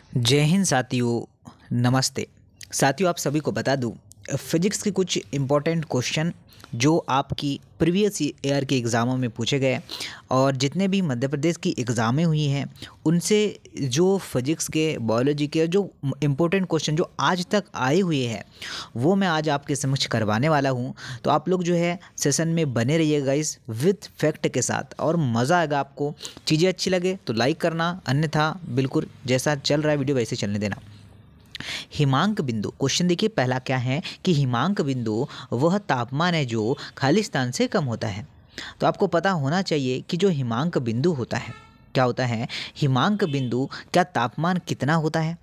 जय हिंद साथियों, नमस्ते। साथियों, आप सभी को बता दूं, फिजिक्स के कुछ इम्पोर्टेंट क्वेश्चन जो आपकी प्रीवियस ईयर के एग्ज़ामों में पूछे गए और जितने भी मध्य प्रदेश की एग्ज़ामें हुई हैं उनसे जो फिजिक्स के, बायोलॉजी के जो इम्पोर्टेंट क्वेश्चन जो आज तक आए हुए हैं वो मैं आज आपके समक्ष करवाने वाला हूं। तो आप लोग जो है सेशन में बने रहिएगा इस विथ फैक्ट के साथ और मज़ा आएगा आपको। चीज़ें अच्छी लगे तो लाइक करना, अन्यथा बिल्कुल जैसा चल रहा है वीडियो वैसे चलने देना। हिमांक बिंदु क्वेश्चन देखिए, पहला क्या है कि हिमांक बिंदु वह तापमान है जो खाली स्थान से कम होता है। तो आपको पता होना चाहिए कि जो हिमांक बिंदु होता है क्या होता है। हिमांक बिंदु क्या तापमान कितना होता है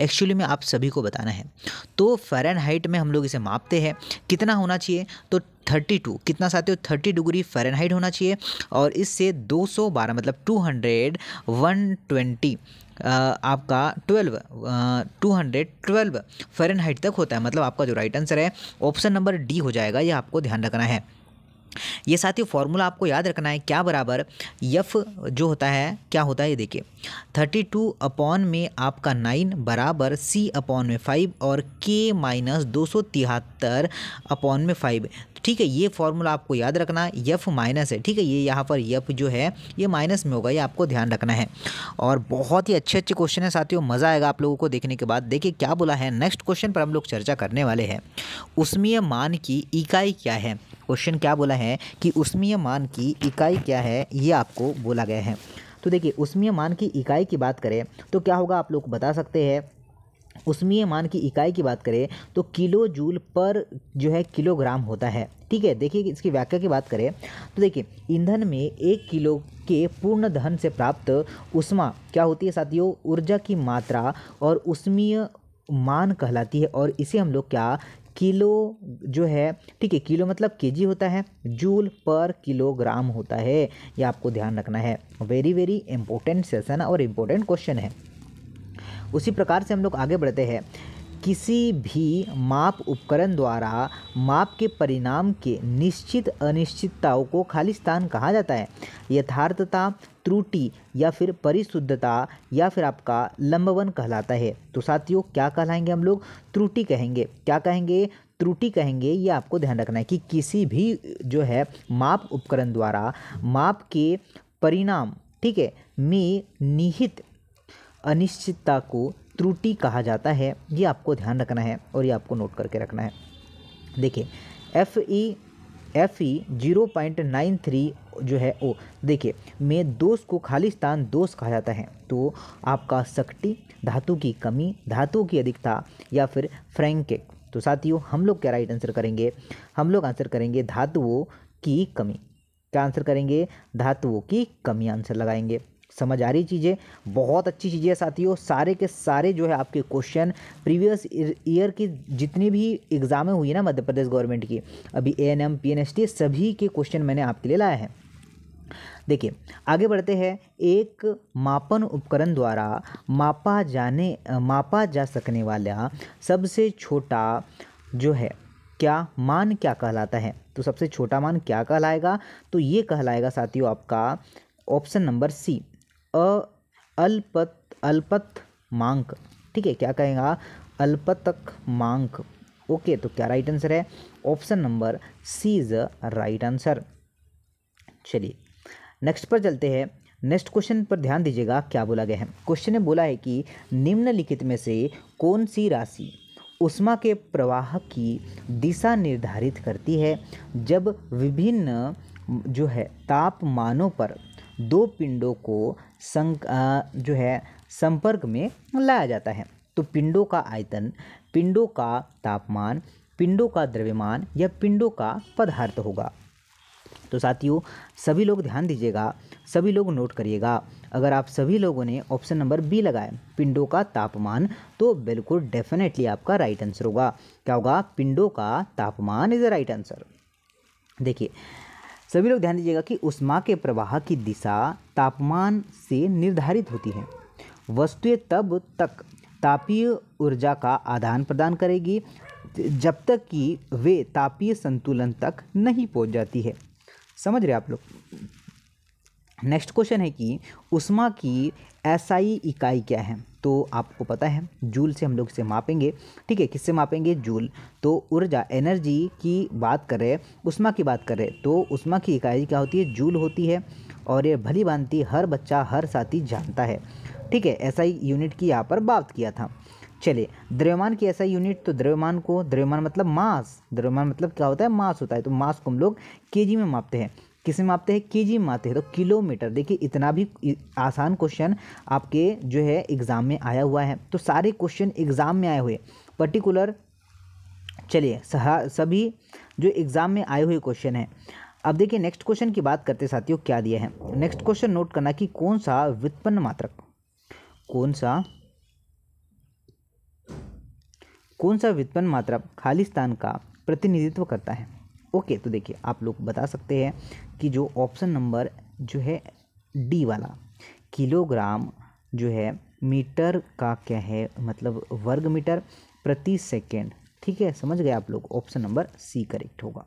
एक्चुअली में आप सभी को बताना है। तो फ़ारेनहाइट में हम लोग इसे मापते हैं, कितना होना चाहिए तो 32 कितना साथियों 30 डिग्री फ़ारेनहाइट होना चाहिए। और इससे 212 मतलब 200 120 आपका 212 फ़ारेनहाइट तक होता है। मतलब आपका जो राइट आंसर है ऑप्शन नंबर डी हो जाएगा, ये आपको ध्यान रखना है। ये साथियों फॉर्मूला आपको याद रखना है, क्या बराबर एफ जो होता है क्या होता है ये देखिए 32 अपॉन में आपका 9 बराबर सी अपॉन में 5 और के माइनस 273 अपॉन में 5। ठीक है, ये फॉर्मूला आपको याद रखना, एफ माइनस है। ठीक है, ये यहाँ पर एफ जो है ये माइनस में होगा, ये आपको ध्यान रखना है। और बहुत ही अच्छे अच्छे क्वेश्चन है साथियों, मज़ा आएगा आप लोगों को देखने के बाद। देखिए क्या बोला है, नेक्स्ट क्वेश्चन पर हम लोग चर्चा करने वाले हैं। उष्मीय मान की इकाई क्या है। क्वेश्चन क्या बोला है कि उष्मीय मान की इकाई क्या है, ये आपको बोला गया है। तो देखिए उष्मीय मान की इकाई की बात करें तो क्या होगा, आप लोग बता सकते हैं। उष्मीय मान की इकाई की बात करें तो किलो जूल पर जो है किलोग्राम होता है। ठीक है, देखिए इसकी व्याख्या की बात करें तो देखिए ईंधन में 1 किलो के पूर्ण दहन से प्राप्त उष्मा क्या होती है साथियों, ऊर्जा की मात्रा और उष्मीय मान कहलाती है। और इसे हम लोग क्या किलो जो है, ठीक है, किलो मतलब केजी होता है, जूल पर किलोग्राम होता है, ये आपको ध्यान रखना है। वेरी वेरी इंपॉर्टेंट सेशन और इम्पोर्टेंट क्वेश्चन है। उसी प्रकार से हम लोग आगे बढ़ते हैं। किसी भी माप उपकरण द्वारा माप के परिणाम के निश्चित अनिश्चितताओं को खाली स्थान कहा जाता है। यथार्थता, त्रुटि या फिर परिशुद्धता या फिर आपका लंबवन कहलाता है। तो साथियों क्या कहलाएंगे हम लोग, त्रुटि कहेंगे। क्या कहेंगे, त्रुटि कहेंगे। ये आपको ध्यान रखना है कि किसी भी जो है माप उपकरण द्वारा माप के परिणाम, ठीक है, में निहित अनिश्चितता को त्रुटि कहा जाता है। ये आपको ध्यान रखना है और ये आपको नोट करके रखना है। देखिए एफ ई 0.93 जो है ओ, देखिए में दोष को खाली स्थान दोष कहा जाता है। तो आपका शक्ति, धातु की कमी, धातु की अधिकता या फिर फ्रैंकेट। तो साथियों हम लोग क्या राइट आंसर करेंगे, हम लोग आंसर करेंगे धातुओं की कमी। क्या आंसर करेंगे, धातुओं की कमी आंसर लगाएंगे। समझ आ रही चीज़ें, बहुत अच्छी चीज़ें है साथियों। सारे के सारे जो है आपके क्वेश्चन प्रीवियस ईयर की जितनी भी एग्ज़ामें हुई है ना मध्य प्रदेश गवर्नमेंट की, अभी ANM PNST सभी के क्वेश्चन मैंने आपके लिए लाया है। देखिए आगे बढ़ते हैं। एक मापन उपकरण द्वारा मापा जा सकने वाला सबसे छोटा जो है क्या मान क्या कहलाता है। तो सबसे छोटा मान क्या कहलाएगा, तो ये कहलाएगा साथियों आपका ऑप्शन नंबर सी, अल्पतमांक। ठीक है, क्या कहेगा, अल्पतमांक। ओके, तो क्या राइट आंसर है, option number C is right answer. चलिए नेक्स्ट पर चलते हैं। नेक्स्ट क्वेश्चन पर ध्यान दीजिएगा, क्या बोला गया है। क्वेश्चन ने बोला है कि निम्नलिखित में से कौन सी राशि ऊष्मा के प्रवाह की दिशा निर्धारित करती है जब विभिन्न जो है तापमानों पर दो पिंडों को जो है संपर्क में लाया जाता है। तो पिंडों का आयतन, पिंडों का तापमान, पिंडों का द्रव्यमान या पिंडों का पदार्थ होगा। तो साथियों सभी लोग ध्यान दीजिएगा, सभी लोग नोट करिएगा। अगर आप सभी लोगों ने ऑप्शन नंबर बी लगाए पिंडों का तापमान, तो बिल्कुल डेफिनेटली आपका राइट आंसर होगा। क्या होगा, पिंडों का तापमान इज द राइट आंसर। देखिए सभी लोग ध्यान दीजिएगा कि ऊष्मा के प्रवाह की दिशा तापमान से निर्धारित होती है। वस्तुएं तब तक तापीय ऊर्जा का आदान प्रदान करेगी जब तक कि वे तापीय संतुलन तक नहीं पहुंच जाती है। समझ रहे आप लोग। नेक्स्ट क्वेश्चन है कि ऊष्मा की एसआई इकाई क्या है। तो आपको पता है जूल से हम लोग इसे मापेंगे। ठीक है, किससे मापेंगे? जूल। तो ऊर्जा एनर्जी की बात कर रहे हैं, उष्मा की बात कर रहे हैं, तो उष्मा की इकाई क्या होती है? जूल होती है। और ये भली भांति हर बच्चा हर साथी जानता है। ठीक है, एसआई यूनिट की यहाँ पर बात किया था। चलिए, द्रव्यमान की एसआई यूनिट, तो द्रव्यमान मतलब मास, द्रव्यमान मतलब क्या होता है? मास होता है। तो मास को हम लोग केजी में मापते हैं। किसमें मापते हैं? केजी में मापते हैं, तो किलोमीटर। देखिए इतना भी आसान क्वेश्चन आपके जो है एग्ज़ाम में आया हुआ है। तो सारे क्वेश्चन एग्ज़ाम में आए हुए पर्टिकुलर, चलिए सभी जो एग्ज़ाम में आए हुए क्वेश्चन हैं। अब देखिए नेक्स्ट क्वेश्चन की बात करते साथियों, क्या दिया है। नेक्स्ट क्वेश्चन नोट करना कि कौन सा व्युत्पन्न मात्रक, कौन सा व्युत्पन्न मात्रक खाली स्थान का प्रतिनिधित्व करता है। ओके, तो देखिए आप लोग बता सकते हैं कि जो ऑप्शन नंबर जो है डी वाला, किलोग्राम जो है मीटर का क्या है, मतलब वर्ग मीटर प्रति सेकेंड। ठीक है, समझ गए आप लोग, ऑप्शन नंबर सी करेक्ट होगा।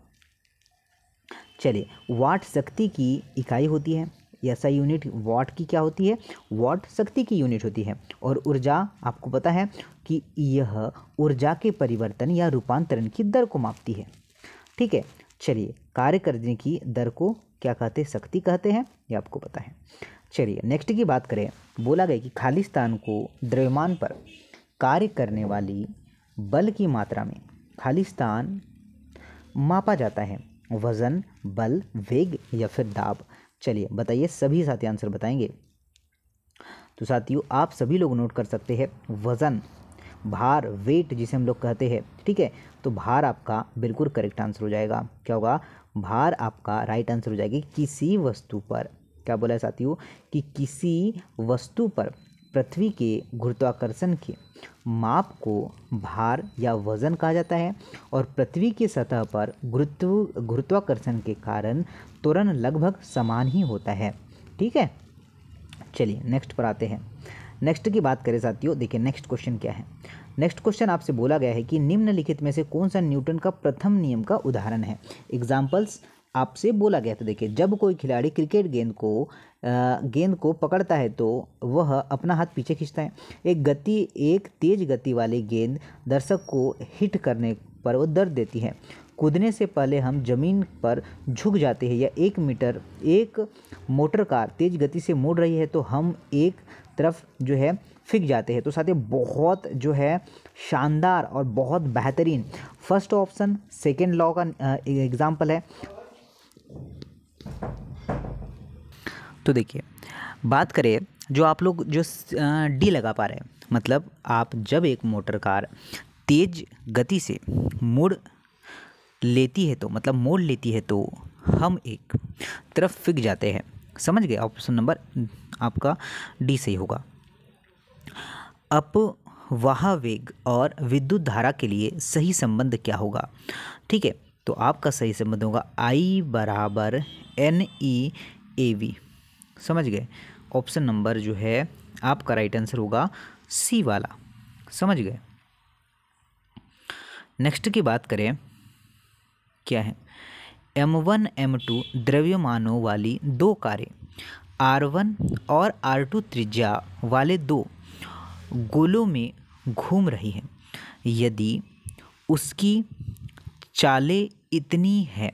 चलिए, वाट शक्ति की इकाई होती है, ऐसा यूनिट वाट की क्या होती है? वाट शक्ति की यूनिट होती है। और ऊर्जा आपको पता है कि यह ऊर्जा के परिवर्तन या रूपांतरण की दर को मापती है। ठीक है, चलिए, कार्य करने की दर को क्या कहते हैं? शक्ति कहते हैं, ये आपको पता है। चलिए नेक्स्ट की बात करें, बोला गया कि खाली स्थान को द्रव्यमान पर कार्य करने वाली बल की मात्रा में खाली स्थान मापा जाता है। वजन, बल, वेग या फिर दाब। चलिए बताइए, सभी साथी आंसर बताएंगे। तो साथियों आप सभी लोग नोट कर सकते हैं, वजन, भार, वेट जिसे हम लोग कहते हैं। ठीक है, तो भार आपका बिल्कुल करेक्ट आंसर हो जाएगा। क्या होगा? भार आपका राइट आंसर हो जाएगी। किसी वस्तु पर, क्या बोला है साथियों, कि किसी वस्तु पर पृथ्वी के गुरुत्वाकर्षण के माप को भार या वजन कहा जाता है। और पृथ्वी की सतह पर गुरुत्वाकर्षण के कारण त्वरण लगभग समान ही होता है। ठीक है, चलिए नेक्स्ट पर आते हैं। नेक्स्ट की बात करें साथियों, देखिए नेक्स्ट क्वेश्चन क्या है। नेक्स्ट क्वेश्चन आपसे बोला गया है कि निम्नलिखित में से कौन सा न्यूटन का प्रथम नियम का उदाहरण है। एग्जाम्पल्स आपसे बोला गया था। देखिए, जब कोई खिलाड़ी क्रिकेट गेंद को पकड़ता है तो वह अपना हाथ पीछे खींचता है। एक तेज गति वाली गेंद दर्शक को हिट करने पर वो दर्द देती है। कूदने से पहले हम जमीन पर झुक जाते हैं, या एक मोटर कार तेज गति से मुड़ रही है तो हम एक तरफ जो है फिक जाते हैं। तो साथियों बहुत जो है शानदार और बहुत बेहतरीन फर्स्ट ऑप्शन सेकेंड लॉ का एग्जाम्पल है। तो देखिए बात करें, जो आप लोग जो डी लगा पा रहे हैं, मतलब आप जब एक मोटर कार तेज गति से मोड़ लेती है तो, मतलब मोड़ लेती है तो हम एक तरफ फिक जाते हैं। समझ गए? ऑप्शन नंबर आपका डी सही होगा। अपवाह वेग और विद्युत धारा के लिए सही संबंध क्या होगा? ठीक है, तो आपका सही संबंध होगा I बराबर NE/AV। समझ गए? ऑप्शन नंबर जो है आपका राइट आंसर होगा सी वाला। समझ गए? नेक्स्ट की बात करें, क्या है, M1 M2 द्रव्यमानों वाली दो कारें R1 और R2 त्रिज्या वाले दो गोलों में घूम रही हैं। यदि उसकी चालें इतनी है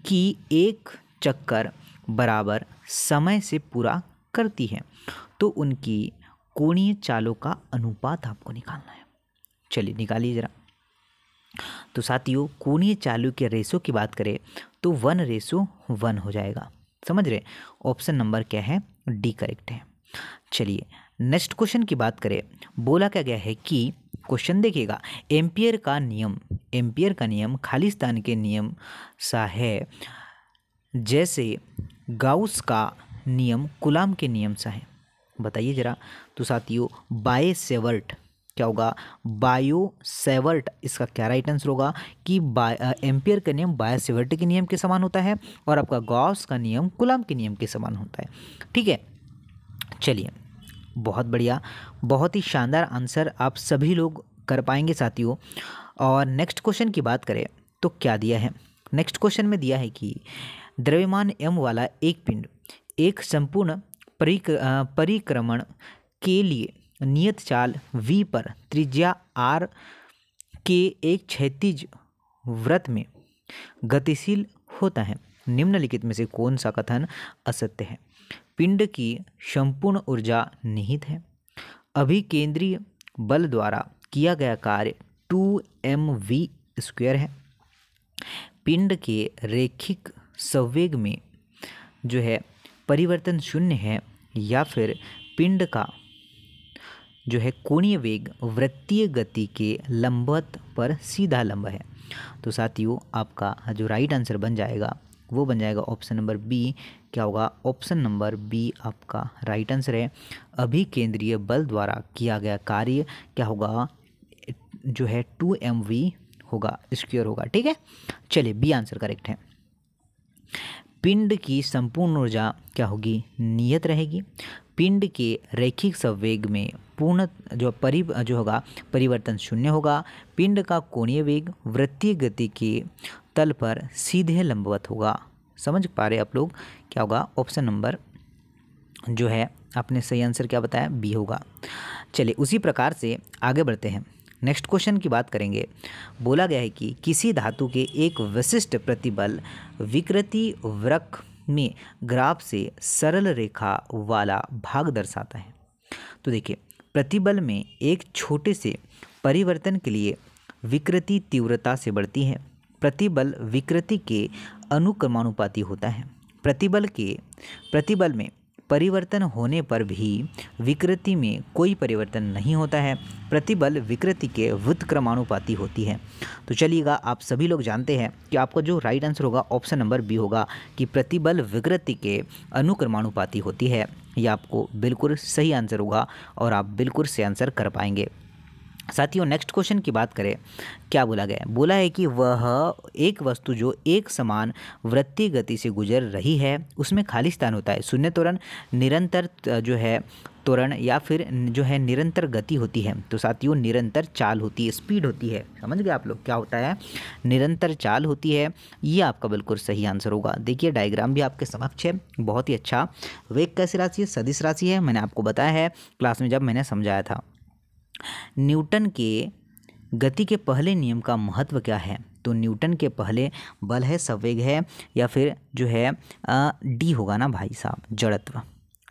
कि एक चक्कर बराबर समय से पूरा करती है, तो उनकी कोणीय चालों का अनुपात आपको निकालना है। चलिए निकालिए ज़रा। तो साथियों कोणीय चालों के रेशो की बात करें तो 1:1 हो जाएगा। समझ रहे? ऑप्शन नंबर क्या है? डी करेक्ट है। चलिए नेक्स्ट क्वेश्चन की बात करें, बोला क्या गया है कि क्वेश्चन देखिएगा, एम्पियर का नियम खाली स्थान के नियम सा है जैसे गाउस का नियम कूलाम के नियम सा है। बताइए जरा। तो साथियों बाय-सेवर्ट क्या होगा? बायो-सेवर्ट इसका क्या राइट आंसर होगा कि एम्पियर का नियम बाय-सेवर्ट के नियम के समान होता है और आपका गॉस का नियम कूलाम के नियम के समान होता है। ठीक है, चलिए बहुत बढ़िया, बहुत ही शानदार आंसर आप सभी लोग कर पाएंगे साथियों। और नेक्स्ट क्वेश्चन की बात करें तो क्या दिया है? नेक्स्ट क्वेश्चन में दिया है कि द्रव्यमान m वाला एक पिंड एक संपूर्ण परिक्रमण के लिए नियत चाल V पर त्रिज्या R के एक क्षैतिज वृत्त में गतिशील होता है, निम्नलिखित में से कौन सा कथन असत्य है? पिंड की संपूर्ण ऊर्जा निहित है। अभिकेंद्रीय बल द्वारा किया गया कार्य 2mv² है। पिंड के रैखिक संवेग में जो है परिवर्तन शून्य है, या फिर पिंड का जो है कोणीय वेग वृत्तीय गति के लंबवत पर सीधा लंब है। तो साथियों आपका जो राइट आंसर बन जाएगा वो बन जाएगा ऑप्शन नंबर बी। क्या होगा? ऑप्शन नंबर बी आपका राइट आंसर है। अभिकेंद्रीय बल द्वारा किया गया कार्य क्या होगा? जो है 2mv होगा, स्क्वायर होगा। ठीक है, चलिए बी आंसर करेक्ट है। पिंड की संपूर्ण ऊर्जा क्या होगी? नियत रहेगी। पिंड के रैखिक संवेग में पूर्ण जो होगा परिवर्तन शून्य होगा। पिंड का कोणीय वेग वृत्तीय गति के तल पर सीधे लंबवत होगा। समझ पा रहे आप लोग? क्या होगा? ऑप्शन नंबर जो है आपने सही आंसर क्या बताया? बी होगा। चलिए उसी प्रकार से आगे बढ़ते हैं। नेक्स्ट क्वेश्चन की बात करेंगे। बोला गया है कि किसी धातु के एक विशिष्ट प्रतिबल विकृति वक्र में ग्राफ से सरल रेखा वाला भाग दर्शाता है। तो देखिए, प्रतिबल में एक छोटे से परिवर्तन के लिए विकृति तीव्रता से बढ़ती है। प्रतिबल विकृति के अनुक्रमानुपाती होता है। प्रतिबल में परिवर्तन होने पर भी विकृति में कोई परिवर्तन नहीं होता है। प्रतिबल विकृति के व्युत्क्रमानुपाती होती है। तो चलिएगा, आप सभी लोग जानते हैं कि आपका जो राइट आंसर होगा ऑप्शन नंबर बी होगा कि प्रतिबल विकृति के अनुक्रमानुपाती होती है। यह आपको बिल्कुल सही आंसर होगा और आप बिल्कुल सही आंसर कर पाएंगे। साथियों नेक्स्ट क्वेश्चन की बात करें, क्या बोला गया है? बोला है कि वह एक वस्तु जो एक समान वृत्तीय गति से गुजर रही है उसमें खाली स्थान होता है। शून्य त्वरण, निरंतर जो है त्वरण, या फिर जो है निरंतर गति होती है। तो साथियों निरंतर चाल होती है, स्पीड होती है। समझ गए आप लोग? क्या होता है? निरंतर चाल होती है। ये आपका बिल्कुल सही आंसर होगा। देखिए डायग्राम भी आपके समक्ष है, बहुत ही अच्छा। वेग कैसी राशि है? सदिश राशि है। मैंने आपको बताया है क्लास में जब मैंने समझाया था। न्यूटन के गति के पहले नियम का महत्व क्या है? तो न्यूटन के पहले बल है, संवेग है, या फिर जो है डी होगा ना भाई साहब, जड़त्व।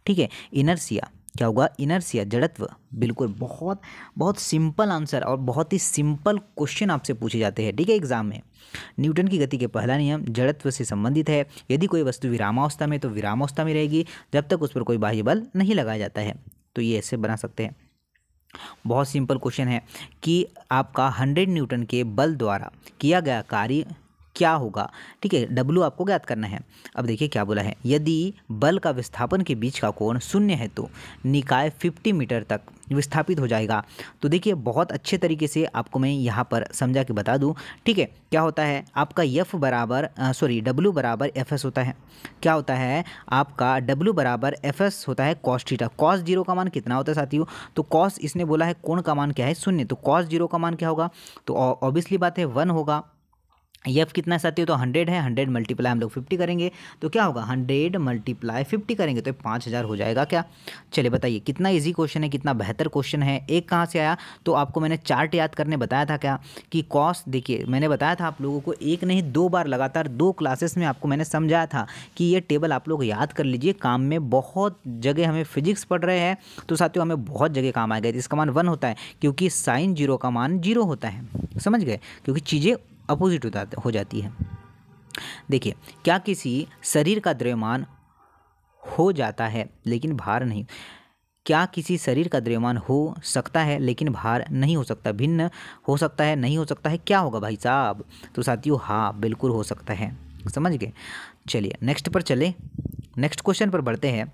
ठीक है, इनर्शिया क्या होगा? इनर्शिया, जड़त्व। बिल्कुल बहुत बहुत सिंपल आंसर और बहुत ही सिंपल क्वेश्चन आपसे पूछे जाते हैं। ठीक है, एग्जाम में। न्यूटन की गति के पहला नियम जड़त्व से संबंधित है। यदि कोई वस्तु विरामावस्था में तो विरामावस्था में रहेगी जब तक उस पर कोई बाह्य बल नहीं लगाया जाता है। तो ये ऐसे बना सकते हैं। बहुत सिंपल क्वेश्चन है कि आपका 100 न्यूटन के बल द्वारा किया गया कार्य क्या होगा? ठीक है, W आपको ज्ञात करना है। अब देखिए क्या बोला है, यदि बल का विस्थापन के बीच का कोण शून्य है तो निकाय 50 मीटर तक विस्थापित हो जाएगा। तो देखिए बहुत अच्छे तरीके से आपको मैं यहाँ पर समझा के बता दूँ। ठीक है, क्या होता है आपका W बराबर Fs होता है। क्या होता है आपका W बराबर Fs होता है कॉस थीटा। कॉस 0 का मान कितना होता है साथियों? तो कॉस इसने बोला है कोण का मान क्या है? शून्य। तो कॉस 0 का मान क्या होगा? तो ऑब्वियसली बात है 1 होगा। एफ कितना है साथियों? तो 100 है। 100 मल्टीप्लाई हम लोग 50 करेंगे तो क्या होगा? 100 मल्टीप्लाई 50 करेंगे तो 5000 हो जाएगा क्या? चलिए बताइए, कितना इजी क्वेश्चन है, कितना बेहतर क्वेश्चन है। एक कहाँ से आया? तो आपको मैंने चार्ट याद करने बताया था क्या कि कॉस, देखिए मैंने बताया था आप लोगों को एक नहीं 2 बार लगातार 2 क्लासेस में आपको मैंने समझाया था कि ये टेबल आप लोग याद कर लीजिए। काम में बहुत जगह हमें फिजिक्स पढ़ रहे हैं तो साथियों हमें बहुत जगह काम आएगा। इसका मान 1 होता है क्योंकि साइन 0 का मान 0 होता है। समझ गए? क्योंकि चीज़ें अपोजिट हो जाती है। देखिए, क्या किसी शरीर का द्रव्यमान हो जाता है लेकिन भार नहीं? क्या किसी शरीर का द्रव्यमान हो सकता है लेकिन भार नहीं हो सकता? भिन्न हो सकता है, नहीं हो सकता है, क्या होगा भाई साहब? तो साथियों हाँ बिल्कुल हो सकता है। समझ गए? चलिए नेक्स्ट पर चले, नेक्स्ट क्वेश्चन पर बढ़ते हैं।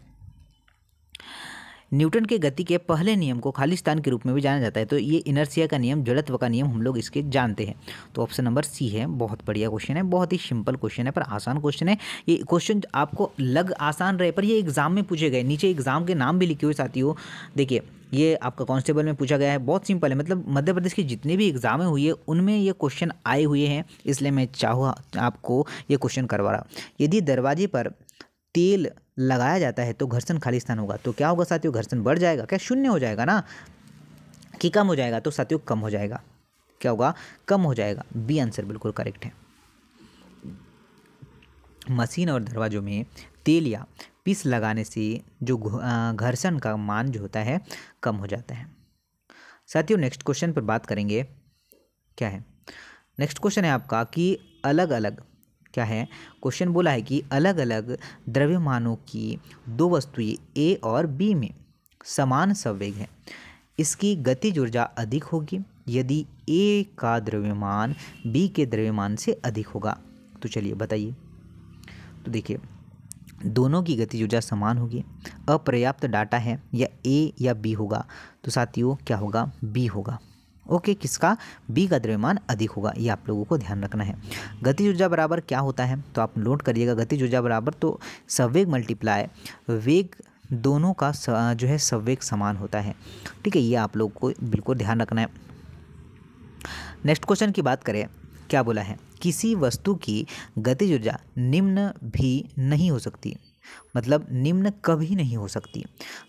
न्यूटन के गति के पहले नियम को खाली स्थान के रूप में भी जाना जाता है। तो ये इनर्शिया का नियम, जड़त्व का नियम हम लोग इसके जानते हैं। तो ऑप्शन नंबर सी है। बहुत बढ़िया क्वेश्चन है, बहुत ही सिंपल क्वेश्चन है पर आसान क्वेश्चन है। ये क्वेश्चन आपको लग आसान रहे पर ये एग्जाम में पूछे गए। नीचे एग्जाम के नाम भी लिखे हुए साथियों। देखिए ये आपका कांस्टेबल में पूछा गया है। बहुत सिंपल है, मतलब मध्य प्रदेश की जितनी भी एग्जामें हुई है उनमें ये क्वेश्चन आए हुए हैं, इसलिए मैं चाहूँ आपको ये क्वेश्चन करवा रहा। यदि दरवाजे पर तेल लगाया जाता है तो घर्षण खाली स्थान होगा, तो क्या होगा साथियों, घर्षण बढ़ जाएगा क्या, शून्य हो जाएगा ना, कि कम हो जाएगा, तो साथियों कम हो जाएगा, क्या होगा, कम हो जाएगा। बी आंसर बिल्कुल करेक्ट है। मशीन और दरवाजों में तेल या पीस लगाने से जो घर्षण का मान जो होता है कम हो जाता है। साथियों नेक्स्ट क्वेश्चन पर बात करेंगे, क्या है नेक्स्ट क्वेश्चन है आपका कि अलग अलग, क्या है क्वेश्चन बोला है कि अलग अलग द्रव्यमानों की दो वस्तुएं ए और बी में समान संवेग है, इसकी गतिज ऊर्जा अधिक होगी यदि ए का द्रव्यमान बी के द्रव्यमान से अधिक होगा। तो चलिए बताइए। तो देखिए दोनों की गतिज ऊर्जा समान होगी, अपर्याप्त डाटा है, या ए या बी होगा, तो साथियों क्या होगा, बी होगा। ओके, किसका, बी का द्रव्यमान अधिक होगा, ये आप लोगों को ध्यान रखना है। गतिज ऊर्जा बराबर क्या होता है, तो आप नोट करिएगा, गतिज ऊर्जा बराबर तो संवेग मल्टीप्लाई वेग, दोनों का जो है संवेग समान होता है। ठीक है, ये आप लोग को बिल्कुल ध्यान रखना है। नेक्स्ट क्वेश्चन की बात करें, क्या बोला है, किसी वस्तु की गतिज ऊर्जा निम्न भी नहीं हो सकती, मतलब निम्न कभी नहीं हो सकती,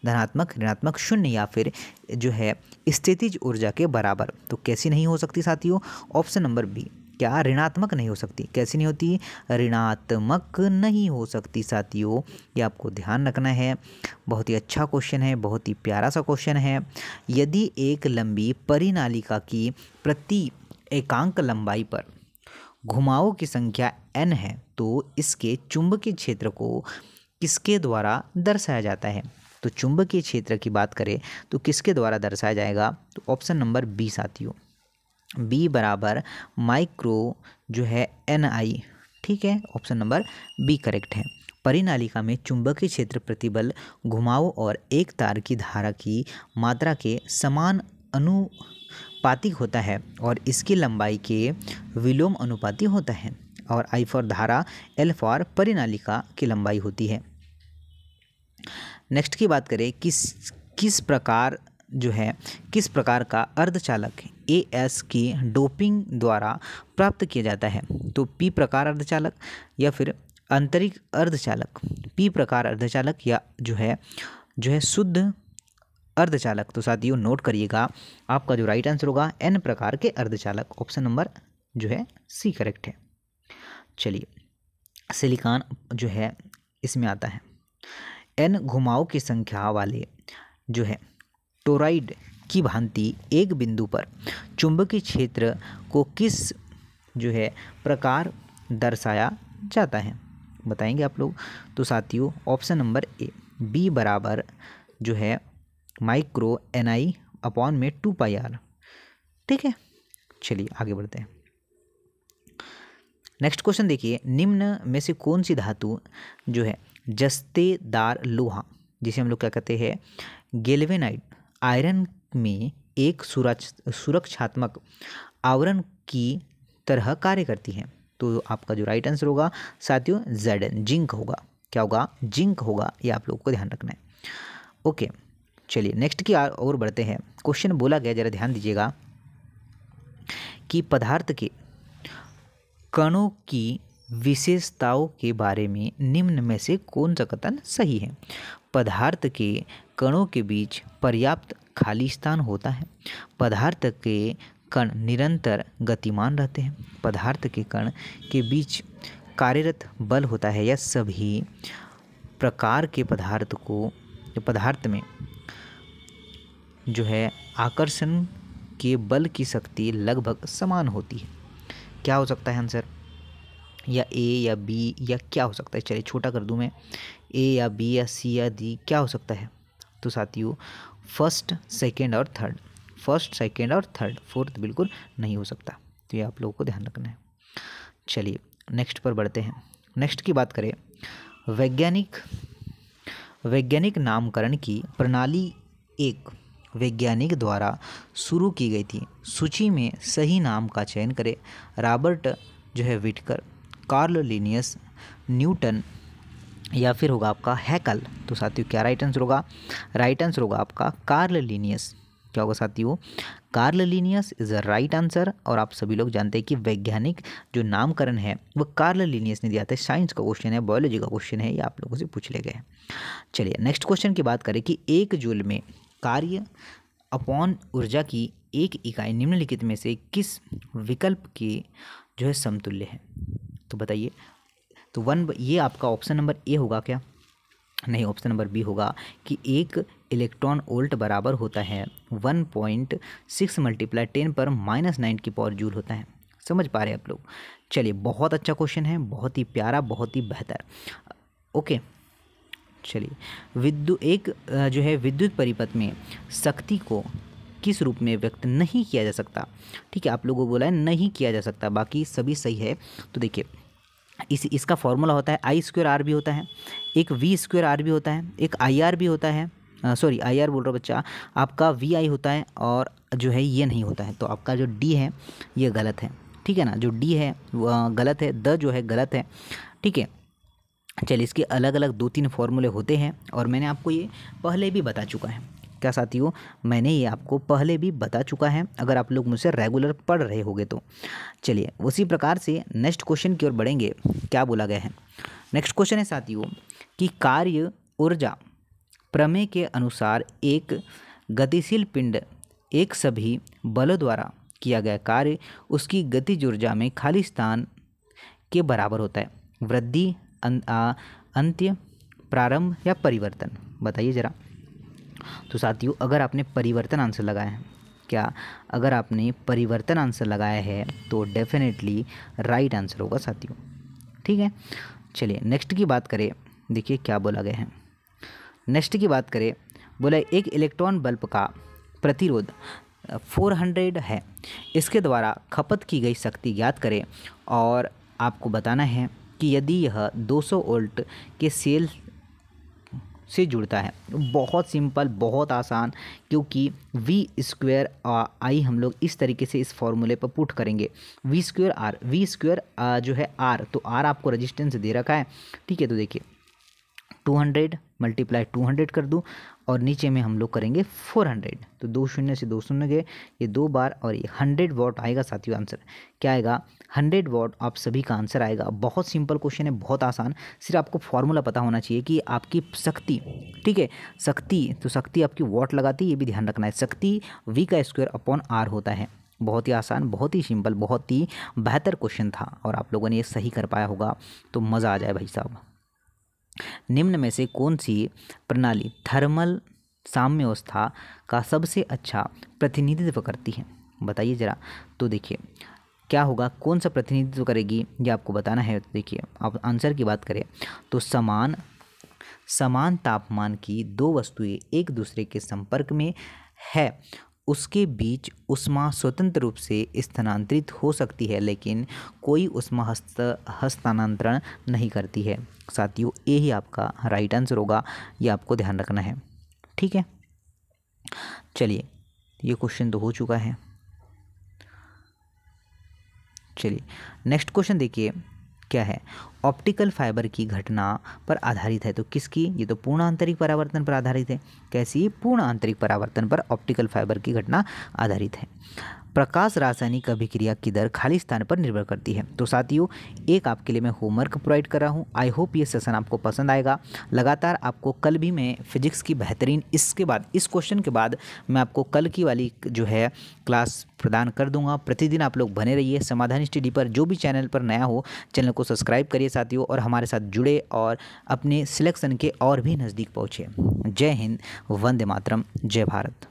धनात्मक, ऋणात्मक, शून्य या फिर जो है स्थितिज ऊर्जा के बराबर। तो कैसी नहीं हो सकती साथियों, ऑप्शन नंबर बी, क्या, ऋणात्मक नहीं हो सकती। कैसी नहीं होती, ऋणात्मक नहीं हो सकती साथियों, ये आपको ध्यान रखना है। बहुत ही अच्छा क्वेश्चन है, बहुत ही प्यारा सा क्वेश्चन है। यदि एक लंबी परिनालिका की प्रति एकांक लंबाई पर घुमावों की संख्या n है तो इसके चुंबकीय क्षेत्र को किसके द्वारा दर्शाया जाता है। तो चुंबकीय क्षेत्र की बात करें तो किसके द्वारा दर्शाया जाएगा, तो ऑप्शन नंबर बी साथियों, बी बराबर माइक्रो जो है NI। ठीक है, ऑप्शन नंबर बी करेक्ट है। परिनालिका में चुंबकीय क्षेत्र प्रतिबल घुमाव और एक तार की धारा की मात्रा के समान अनुपातिक होता है और इसकी लंबाई के विलोम अनुपाती होता है, और I फॉर धारा, L फॉर परिनालिका की लंबाई होती है। नेक्स्ट की बात करें, किस प्रकार जो है, किस प्रकार का अर्धचालक AS की डोपिंग द्वारा प्राप्त किया जाता है। तो P प्रकार अर्धचालक या फिर आंतरिक अर्धचालक, P प्रकार अर्धचालक या जो है शुद्ध अर्धचालक। तो साथियों नोट करिएगा, आपका जो राइट आंसर होगा N प्रकार के अर्धचालक, ऑप्शन नंबर जो है सी करेक्ट है। चलिए सिलिकॉन जो है इसमें आता है, N घुमाव की संख्या वाले जो है टोरॉइड की भांति एक बिंदु पर चुंबकीय क्षेत्र को किस जो है प्रकार दर्शाया जाता है, बताएंगे आप लोग। तो साथियों ऑप्शन नंबर ए, बी बराबर जो है माइक्रो NI अपॉन में 2πr। ठीक है, चलिए आगे बढ़ते हैं। नेक्स्ट क्वेश्चन देखिए, निम्न में से कौन सी धातु जो है जस्तेदार लोहा, जिसे हम लोग क्या कहते हैं गैल्वेनाइड आयरन में एक सुरक्षात्मक आवरण की तरह कार्य करती है। तो आपका जो राइट आंसर होगा साथियों Zn, जिंक होगा। क्या होगा, जिंक होगा, ये आप लोगों को ध्यान रखना है। ओके चलिए नेक्स्ट की ओर बढ़ते हैं। क्वेश्चन बोला गया, जरा ध्यान दीजिएगा, कि पदार्थ के कणों की विशेषताओं के बारे में निम्न में से कौन सा कथन सही है। पदार्थ के कणों के बीच पर्याप्त खाली स्थान होता है, पदार्थ के कण निरंतर गतिमान रहते हैं, पदार्थ के कण के बीच कार्यरत बल होता है, या सभी प्रकार के पदार्थ में जो है आकर्षण के बल की शक्ति लगभग समान होती है। क्या हो सकता है आंसर, या ए या बी या क्या हो सकता है। चलिए छोटा कर दूं मैं, ए या बी या सी या डी, क्या हो सकता है। तो साथियों फर्स्ट सेकंड और थर्ड, फर्स्ट सेकंड और थर्ड, फोर्थ बिल्कुल नहीं हो सकता। तो ये आप लोगों को ध्यान रखना है। चलिए नेक्स्ट पर बढ़ते हैं। नेक्स्ट की बात करें, वैज्ञानिक नामकरण की प्रणाली एक वैज्ञानिक द्वारा शुरू की गई थी। सूची में सही नाम का चयन करें। रॉबर्ट जो है विटकर, कार्ल लिनियस, न्यूटन, या फिर होगा आपका हैकल। तो साथियों क्या राइट आंसर होगा, राइट आंसर होगा आपका कार्ल लिनियस। क्या होगा साथियों, Karl Linnaeus is a right answer. और आप सभी लोग जानते हैं कि वैज्ञानिक जो नामकरण है वो कार्ल लिनियस ने दिया था। साइंस का क्वेश्चन है, बायोलॉजी का क्वेश्चन है, ये आप लोगों से पूछ ले गए हैं। चलिए नेक्स्ट क्वेश्चन की बात करें कि 1 जूल में कार्य अपॉन ऊर्जा की एक इकाई निम्नलिखित में से किस विकल्प के जो है समतुल्य है। तो बताइए, तो 1 ये आपका ऑप्शन नंबर ए होगा क्या? नहीं, ऑप्शन नंबर बी होगा कि 1 इलेक्ट्रॉन वोल्ट बराबर होता है 1.6 × 10⁻⁹ जूल होता है। समझ पा रहे हैं आप लोग? चलिए बहुत अच्छा क्वेश्चन है, बहुत ही प्यारा, बहुत ही बेहतर। ओके चलिए, जो है विद्युत परिपथ में शक्ति को किस रूप में व्यक्त नहीं किया जा सकता। ठीक है, आप लोगों को बोला है नहीं किया जा सकता, बाकी सभी सही है। तो देखिए इसका फॉर्मूला होता है I²R भी होता है, एक V²R भी होता है, एक IR भी होता है। सॉरी IR बोल रहा हूँ बच्चा, आपका VI होता है और जो है ये नहीं होता है। तो आपका जो D है ये गलत है, ठीक है ना, जो D है वो गलत है, द जो है गलत है, ठीक है। चलिए इसके अलग अलग 2-3 फॉर्मूले होते हैं और मैंने आपको ये पहले भी बता चुका है। क्या साथियों, मैंने ये आपको पहले भी बता चुका है, अगर आप लोग मुझसे रेगुलर पढ़ रहे होगे तो। चलिए उसी प्रकार से नेक्स्ट क्वेश्चन की ओर बढ़ेंगे। क्या बोला गया है? नेक्स्ट क्वेश्चन है साथियों कि कार्य ऊर्जा प्रमेय के अनुसार एक गतिशील पिंड एक सभी बलों द्वारा किया गया कार्य उसकी गतिज ऊर्जा में खाली स्थान के बराबर होता है। वृद्धि, अंत्य, प्रारंभ या परिवर्तन? बताइए ज़रा। तो साथियों अगर आपने परिवर्तन आंसर लगाया है, क्या अगर आपने परिवर्तन आंसर लगाया है तो डेफिनेटली राइट आंसर होगा साथियों, ठीक है। चलिए नेक्स्ट की बात करें, देखिए क्या बोला गया है। नेक्स्ट की बात करें, बोला एक इलेक्ट्रॉन बल्ब का प्रतिरोध 400 है, इसके द्वारा खपत की गई शक्ति ज्ञात करें और आपको बताना है कि यदि यह 200 वोल्ट के सेल से जुड़ता है। बहुत सिंपल, बहुत आसान, क्योंकि V²I हम लोग इस तरीके से इस फॉर्मूले पर पुट करेंगे। V² जो है R, तो R आपको रेजिस्टेंस दे रखा है, ठीक है। तो देखिए 200 × 200 कर दूँ और नीचे में हम लोग करेंगे 400, तो 2 शून्य से 2 शून्य गए, ये 2 बार और ये 100 वॉट आएगा साथियों आंसर। क्या आएगा? 100 वॉट आप सभी का आंसर आएगा। बहुत सिंपल क्वेश्चन है, बहुत आसान, सिर्फ आपको फॉर्मूला पता होना चाहिए कि आपकी शक्ति, ठीक है, शक्ति, तो शक्ति आपकी वॉट लगाती है, ये भी ध्यान रखना है। शक्ति V²/R होता है। बहुत ही आसान, बहुत ही सिंपल, बहुत ही बेहतर क्वेश्चन था और आप लोगों ने ये सही कर पाया होगा तो मज़ा आ जाए भाई साहब। निम्न में से कौन सी प्रणाली थर्मल साम्यावस्था का सबसे अच्छा प्रतिनिधित्व करती है? बताइए ज़रा। तो देखिए क्या होगा, कौन सा प्रतिनिधित्व करेगी ये आपको बताना है। तो देखिए आप आंसर की बात करें तो समान तापमान की 2 वस्तुएं एक दूसरे के संपर्क में है, उसके बीच ऊष्मा स्वतंत्र रूप से स्थानांतरित हो सकती है लेकिन कोई ऊष्मा हस्तांतरण नहीं करती है। साथियों ये ही आपका राइट आंसर होगा, ये आपको ध्यान रखना है, ठीक है। चलिए ये क्वेश्चन तो हो चुका है। चलिए नेक्स्ट क्वेश्चन देखिए क्या है। ऑप्टिकल फाइबर की घटना पर आधारित है, तो किसकी? ये तो पूर्ण आंतरिक परावर्तन पर आधारित है। कैसी? पूर्ण आंतरिक परावर्तन पर ऑप्टिकल फाइबर की घटना आधारित है। प्रकाश रासायनिक अभिक्रिया की दर खाली स्थान पर निर्भर करती है। तो साथियों एक आपके लिए मैं होमवर्क प्रोवाइड कर रहा हूँ। आई होप ये सेशन आपको पसंद आएगा। लगातार आपको कल भी मैं फिजिक्स की बेहतरीन, इसके बाद इस क्वेश्चन के बाद मैं आपको कल की वाली जो है क्लास प्रदान कर दूंगा। प्रतिदिन आप लोग बने रहिए समाधान स्टडी पर। जो भी चैनल पर नया हो चैनल को सब्सक्राइब करिए साथियों और हमारे साथ जुड़े और अपने सिलेक्शन के और भी नज़दीक पहुँचे। जय हिंद, वंदे मातरम, जय भारत।